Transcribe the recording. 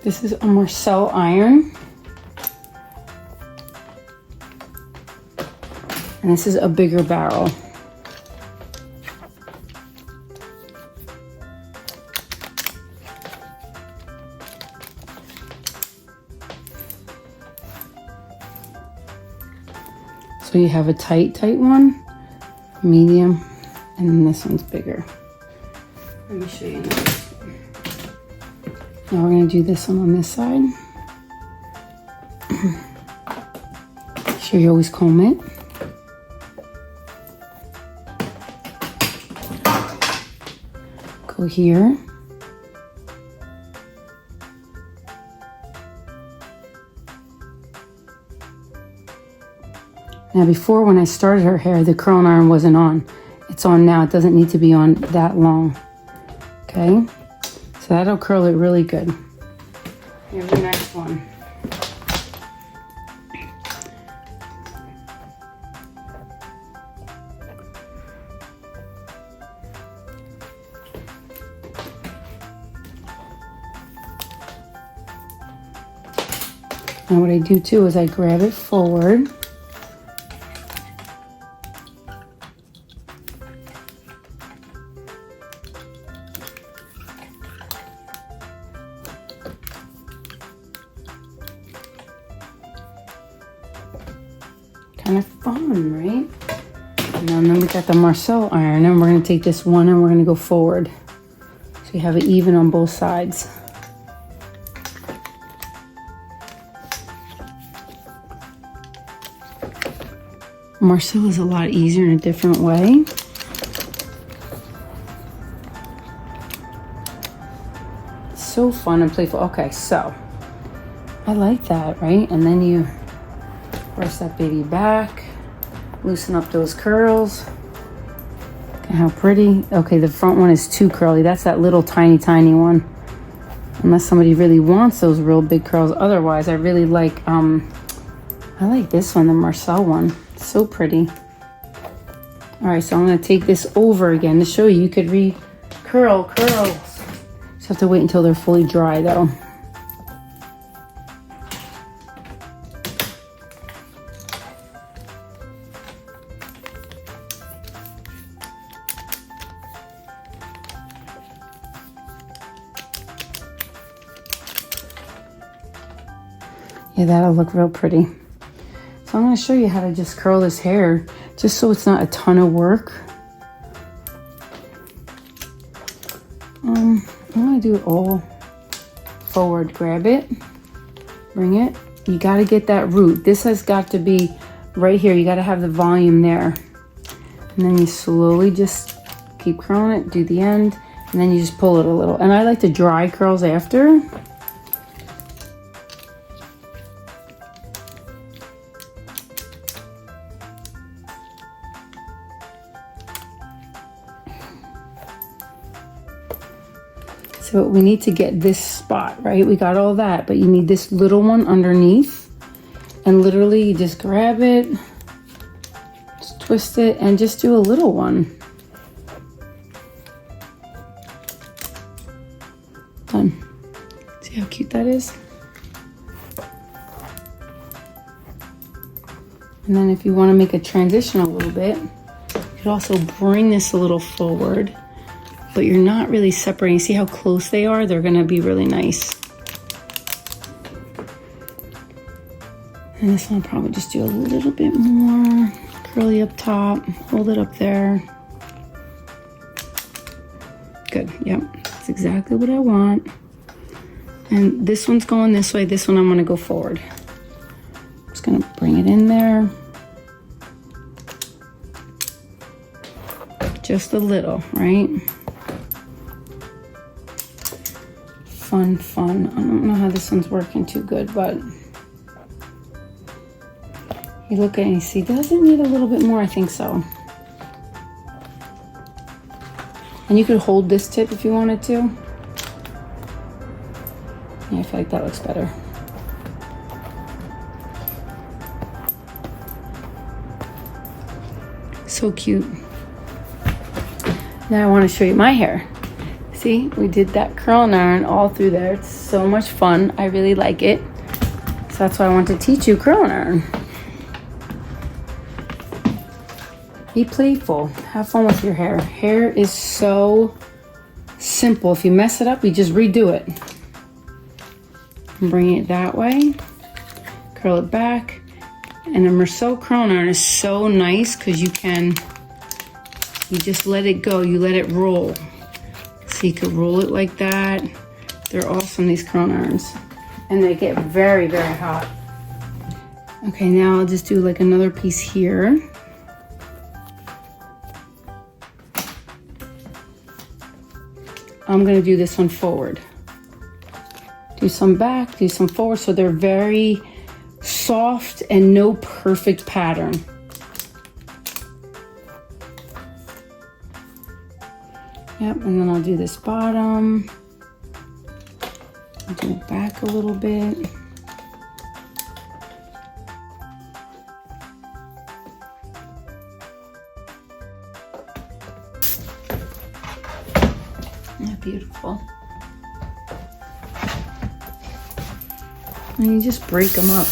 This is a Marcel iron. And this is a bigger barrel. So you have a tight one, medium, and then this one's bigger. Let me show you another. Now we're gonna do this one on this side. Make sure you always comb it. Go here. Now before, when I started her hair, the curling iron wasn't on. It's on now. It doesn't need to be on that long. Okay? So that'll curl it really good. Here's the next one. Now what I do too is I grab it forward. Kind of fun, right? And then we got the Marcel iron, and we're going to take this one and we're going to go forward. So you have it even on both sides. Marcel is a lot easier in a different way. It's so fun and playful. Okay, so I like that, right? And then you brush that baby back, loosen up those curls. Look at how pretty. Okay, the front one is too curly. That's that little tiny one. Unless somebody really wants those real big curls. Otherwise, I really like, I like this one, the Marcel one. It's so pretty. All right, so I'm gonna take this over again to show you. You could curl curls. Just have to wait until they're fully dry though. Yeah, that'll look real pretty. So I'm going to show you how to just curl this hair, just so it's not a ton of work. I'm going to do it all forward. Grab it, bring it. You got to get that root. This has got to be right here. You got to have the volume there. And then you slowly just keep curling it, do the end, and then you just pull it a little. And I like to dry curls after. So we need to get this spot, right? We got all that, but you need this little one underneath. And literally you just grab it, just twist it, and just do a little one. Done. See how cute that is? And then if you want to make a transition a little bit, you could also bring this a little forward. But you're not really separating. See how close they are? They're gonna be really nice. And this one I'll probably just do a little bit more curly up top, hold it up there. Good, yep, that's exactly what I want. And this one's going this way, this one I'm gonna go forward. I'm just gonna bring it in there. Just a little, right? Fun. I don't know how this one's working too good, but you look at it and you see, does it need a little bit more? I think so. And you could hold this tip if you wanted to. Yeah, I feel like that looks better. So cute. Now I want to show you my hair. See, we did that curling iron all through there. It's so much fun. I really like it. So that's why I want to teach you curling iron. Be playful. Have fun with your hair. Hair is so simple. If you mess it up, you just redo it. Bring it that way. Curl it back. And a Marcel curling iron is so nice because you just let it go. You let it roll. So you could roll it like that. They're awesome, these curling irons. And they get very, very hot. Okay, now I'll just do like another piece here. I'm gonna do this one forward. Do some back, do some forward, so they're very soft and no perfect pattern. Yep, and then I'll do this bottom. I'll do it back a little bit. Yeah, beautiful. And you just break them up.